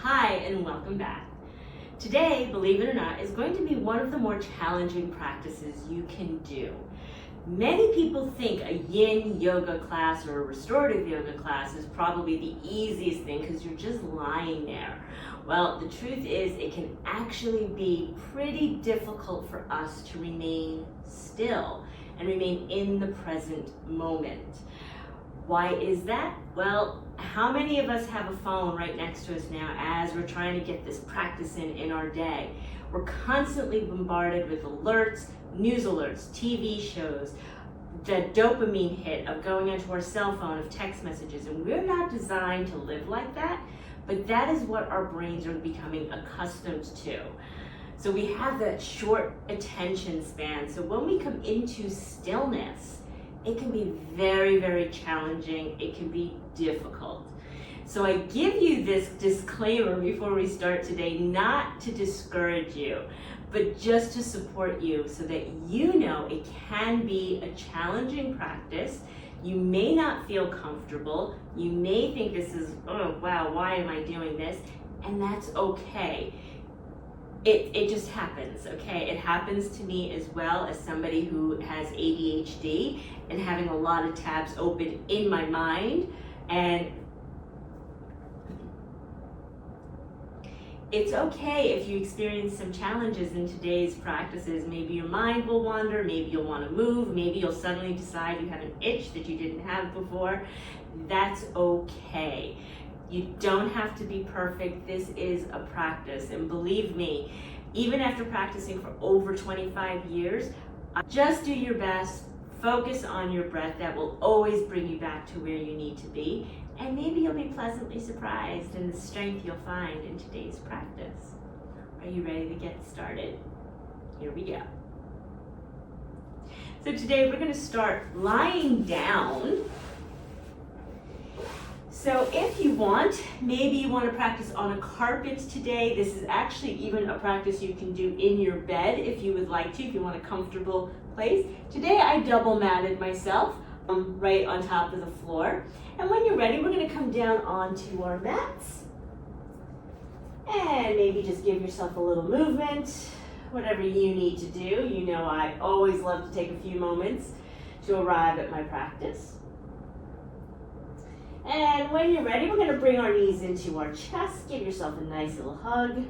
Hi and welcome back. Today, believe it or not, is going to be one of the more challenging practices you can do. Many people think a Yin Yoga class or a restorative yoga class is probably the easiest thing because you're just lying there. Well, the truth is it can actually be pretty difficult for us to remain still and remain in the present moment. Why is that? Well, how many of us have a phone right next to us now as we're trying to get this practice in our day? We're constantly bombarded with alerts, news alerts, TV shows, the dopamine hit of going onto our cell phone, of text messages, and we're not designed to live like that, but that is what our brains are becoming accustomed to. So we have that short attention span. So when we come into stillness, it can be very, very challenging. It can be difficult. So I give you this disclaimer before we start today, not to discourage you, but just to support you so that you know it can be a challenging practice. You may not feel comfortable. You may think this is, oh wow, why am I doing this? And that's okay. It just happens, okay? It happens to me as well as somebody who has ADHD and having a lot of tabs open in my mind. And it's okay if you experience some challenges in today's practices. Maybe your mind will wander, maybe you'll want to move, maybe you'll suddenly decide you have an itch that you didn't have before. That's okay. You don't have to be perfect. This is a practice. And believe me, even after practicing for over 25 years, just do your best. Focus on your breath. That will always bring you back to where you need to be. And maybe you'll be pleasantly surprised in the strength you'll find in today's practice. Are you ready to get started? Here we go. So today we're going to start lying down. So if you want, maybe you want to practice on a carpet today. This is actually even a practice you can do in your bed if you would like to, if you want a comfortable place. Today I double matted myself right on top of the floor. And when you're ready, we're going to come down onto our mats. And maybe just give yourself a little movement, whatever you need to do. You know I always love to take a few moments to arrive at my practice. And when you're ready, we're going to bring our knees into our chest. Give yourself a nice little hug.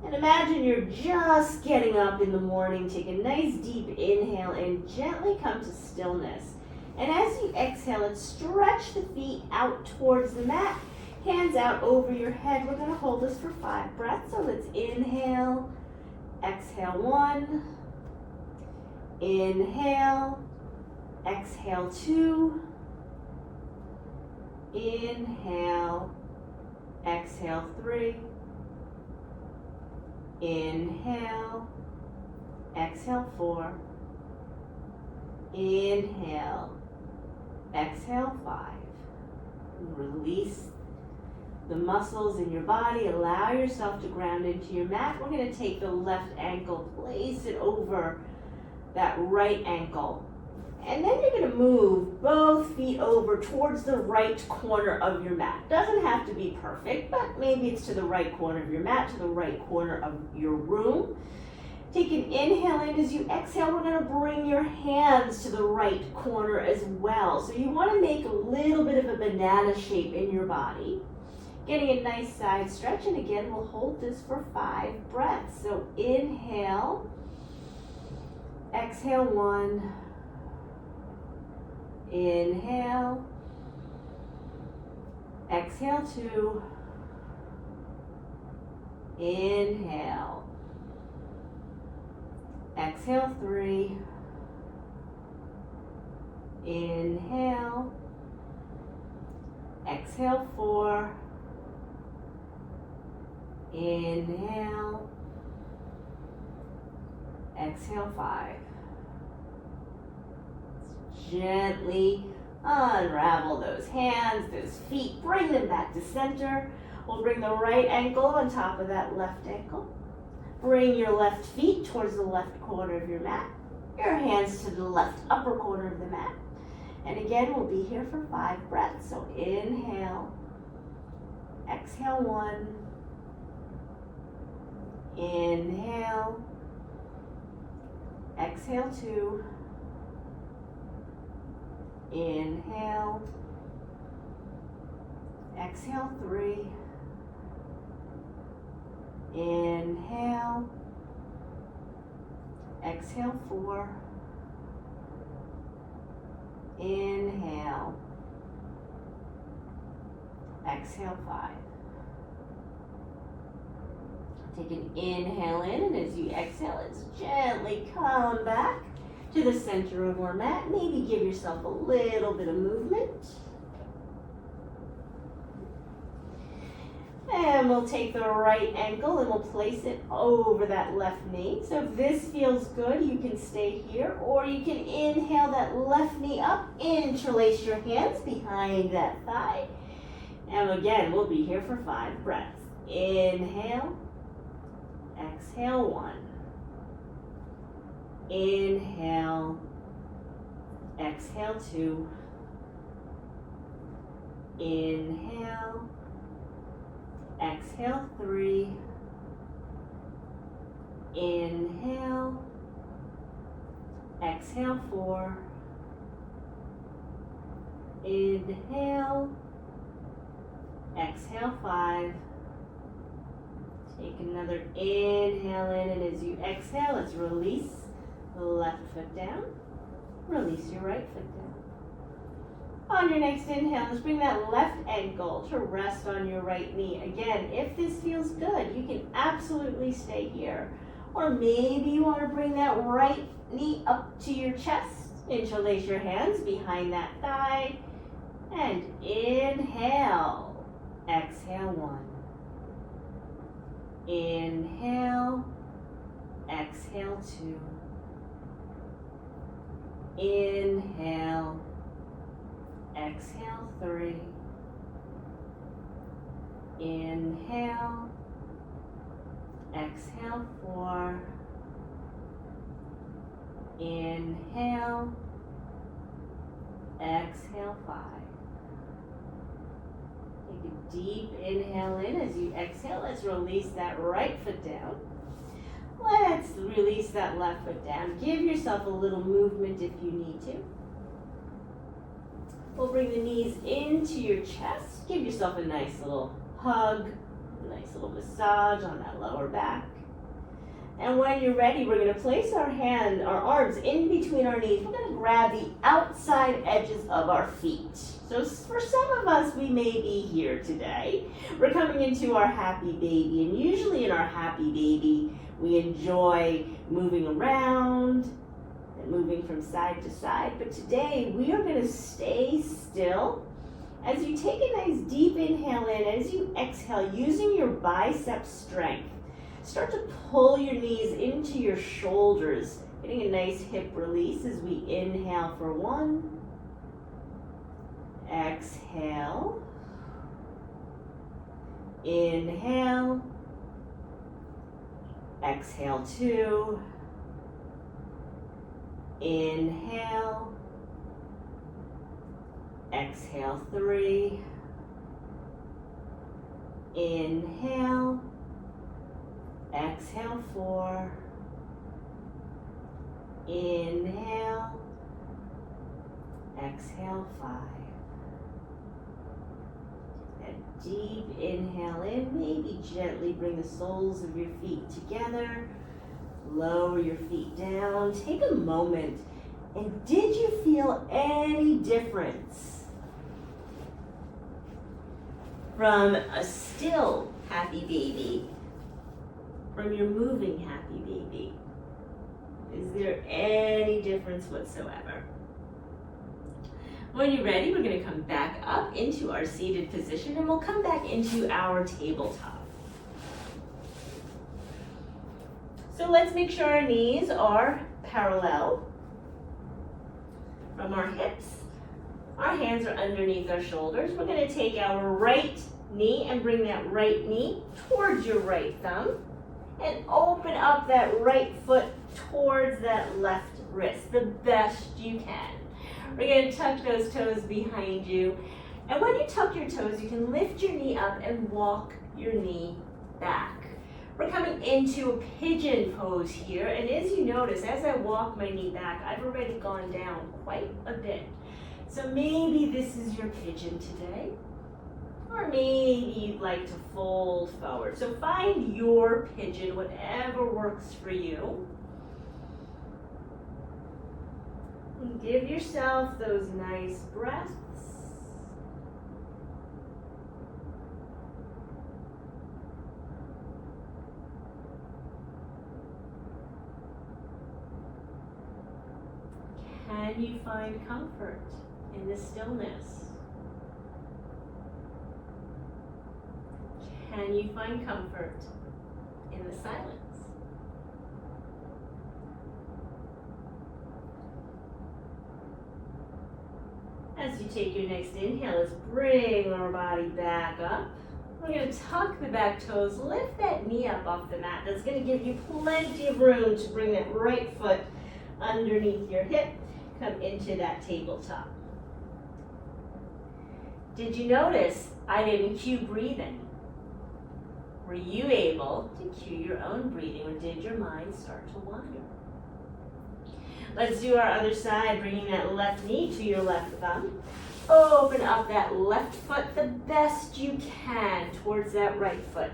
And imagine you're just getting up in the morning. Take a nice deep inhale and gently come to stillness. And as you exhale and stretch the feet out towards the mat, hands out over your head. We're going to hold this for 5 breaths. So let's inhale, exhale 1, inhale, exhale 2, inhale, exhale 3, inhale, exhale 4, inhale, exhale 5. Release the muscles in your body. Allow yourself to ground into your mat. We're going to take the left ankle, place it over that right ankle. And then you're going to move both feet over towards the right corner of your mat. Doesn't have to be perfect, but maybe it's to the right corner of your mat, to the right corner of your room. Take an inhale in. As you exhale, we're going to bring your hands to the right corner as well. So you want to make a little bit of a banana shape in your body. Getting a nice side stretch. And again, we'll hold this for 5 breaths. So inhale, exhale 1, inhale, exhale 2, inhale, exhale 3, inhale, exhale 4, inhale, exhale 5. Gently unravel those hands, those feet, bring them back to center. We'll bring the right ankle on top of that left ankle. Bring your left feet towards the left corner of your mat. Your hands to the left upper corner of the mat. And again, we'll be here for 5 breaths. So inhale, Exhale 1. Inhale. Exhale 2. Inhale. Exhale 3. Inhale. Exhale 4. Inhale. Exhale 5. Take an inhale in, and as you exhale, let's gently come back to the center of our mat. Maybe give yourself a little bit of movement. And we'll take the right ankle and we'll place it over that left knee. So if this feels good, you can stay here, or you can inhale that left knee up, interlace your hands behind that thigh. And again, we'll be here for 5 breaths. Inhale, exhale 1. Inhale, exhale 2. Inhale, exhale 3. Inhale, exhale 4. Inhale, exhale 5. Take another inhale in, and as you exhale, let's release the left foot down. Release your right foot down. On your next inhale, let's bring that left ankle to rest on your right knee. Again, if this feels good, you can absolutely stay here. Or maybe you want to bring that right knee up to your chest. Interlace your hands behind that thigh. And inhale. Exhale 1. Inhale. Exhale 2. Inhale. Exhale 3. Inhale. Exhale 4. Inhale. Exhale 5. Take a deep inhale in. As you exhale, let's release that right foot down. Let's release that left foot down. Give yourself a little movement if you need to. We'll bring the knees into your chest. Give yourself a nice little hug, a nice little massage on that lower back. And when you're ready, we're going to place our arms in between our knees. We're going to grab the outside edges of our feet. So for some of us, we may be here today. We're coming into our happy baby, and usually in our happy baby, we enjoy moving around, moving from side to side, but today we are going to stay still. As you take a nice deep inhale in, as you exhale, using your bicep strength, start to pull your knees into your shoulders, getting a nice hip release as we inhale for 1. Exhale. Inhale. Exhale 2. Inhale. Exhale 3. Inhale. Exhale 4. Inhale. Exhale 5. A deep inhale in. Maybe gently bring the soles of your feet together. Lower your feet down. Take a moment. And did you feel any difference from a still happy baby, from your moving happy baby? Is there any difference whatsoever? When you're ready, we're going to come back up into our seated position, and we'll come back into our tabletop. So let's make sure our knees are parallel from our hips. Our hands are underneath our shoulders. We're going to take our right knee and bring that right knee towards your right thumb and open up that right foot towards that left wrist the best you can. We're going to tuck those toes behind you. And when you tuck your toes, you can lift your knee up and walk your knee back. We're coming into a pigeon pose here, and as you notice, as I walk my knee back, I've already gone down quite a bit. So maybe this is your pigeon today, or maybe you'd like to fold forward. So find your pigeon, whatever works for you. And give yourself those nice breaths. Can you find comfort in the stillness? Can you find comfort in the silence? As you take your next inhale, let's bring our body back up. We're going to tuck the back toes, lift that knee up off the mat. That's going to give you plenty of room to bring that right foot underneath your hip. Come into that tabletop. Did you notice I didn't cue breathing? Were you able to cue your own breathing, or did your mind start to wander? Let's do our other side, bringing that left knee to your left thumb. Open up that left foot the best you can towards that right foot.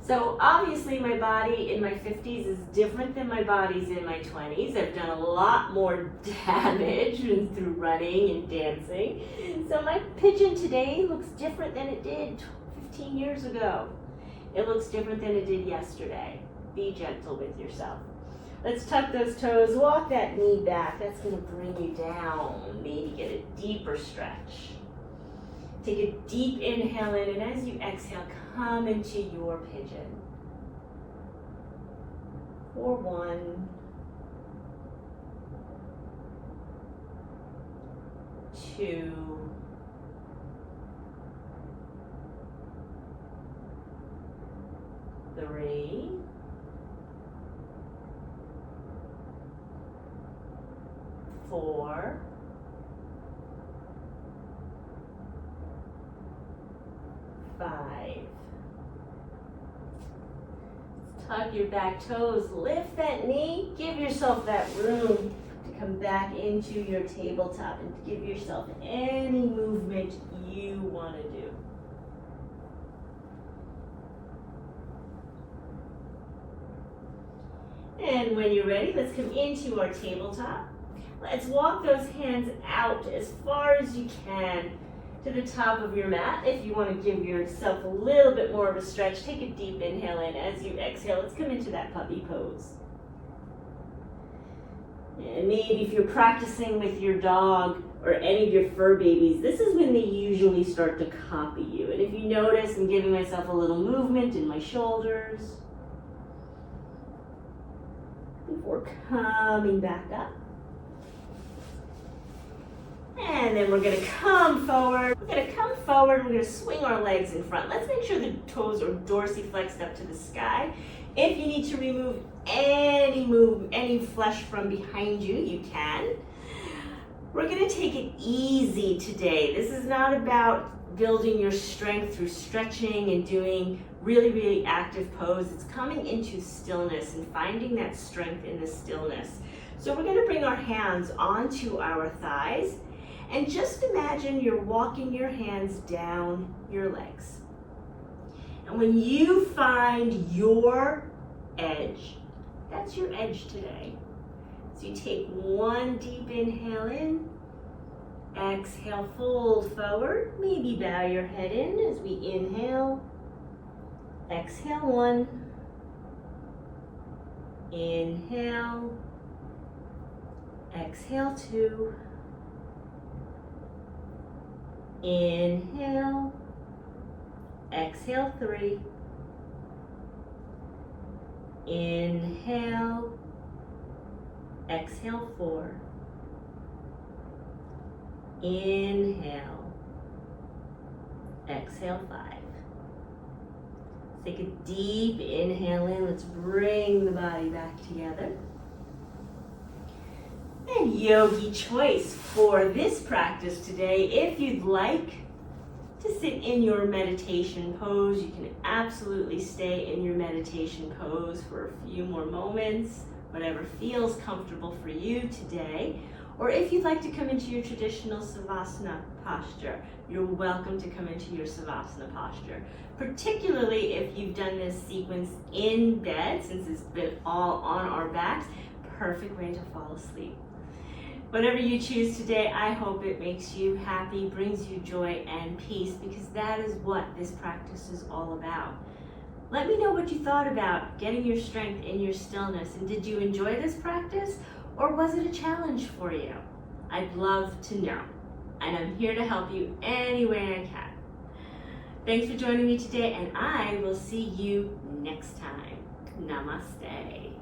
So obviously my body in my 50s is different than my bodies in my 20s. I've done a lot more damage through running and dancing. So my pigeon today looks different than it did 15 years ago. It looks different than it did yesterday. Be gentle with yourself. Let's tuck those toes, walk that knee back. That's going to bring you down. Maybe get a deeper stretch. Take a deep inhale in, and as you exhale, come into your pigeon. For 1, 2, 3, 4, 5. Tuck your back toes, lift that knee, give yourself that room to come back into your tabletop and give yourself any movement you want to do. And when you're ready, let's come into our tabletop. Let's walk those hands out as far as you can to the top of your mat. If you want to give yourself a little bit more of a stretch, take a deep inhale in. As you exhale, let's come into that puppy pose. And maybe if you're practicing with your dog or any of your fur babies, this is when they usually start to copy you. And if you notice, I'm giving myself a little movement in my shoulders before coming back up. And then we're going to come forward. We're going to come forward. We're going to swing our legs in front. Let's make sure the toes are dorsiflexed up to the sky. If you need to remove any flesh from behind you, you can. We're going to take it easy today. This is not about building your strength through stretching and doing really, really active pose. It's coming into stillness and finding that strength in the stillness. So we're going to bring our hands onto our thighs. And just imagine you're walking your hands down your legs. And when you find your edge, that's your edge today. So you take one deep inhale in, exhale, fold forward, maybe bow your head in as we inhale, exhale 1, inhale, exhale 2, inhale, exhale 3, inhale, exhale 4, inhale, exhale 5. Take a deep inhale in. Let's bring the body back together. And yogi choice for this practice today, if you'd like, to sit in your meditation pose. You can absolutely stay in your meditation pose for a few more moments, whatever feels comfortable for you today. Or if you'd like to come into your traditional Savasana posture, you're welcome to come into your Savasana posture. Particularly if you've done this sequence in bed, since it's been all on our backs, perfect way to fall asleep. Whatever you choose today, I hope it makes you happy, brings you joy and peace, because that is what this practice is all about. Let me know what you thought about getting your strength in your stillness, and did you enjoy this practice, or was it a challenge for you? I'd love to know, and I'm here to help you any way I can. Thanks for joining me today, and I will see you next time. Namaste.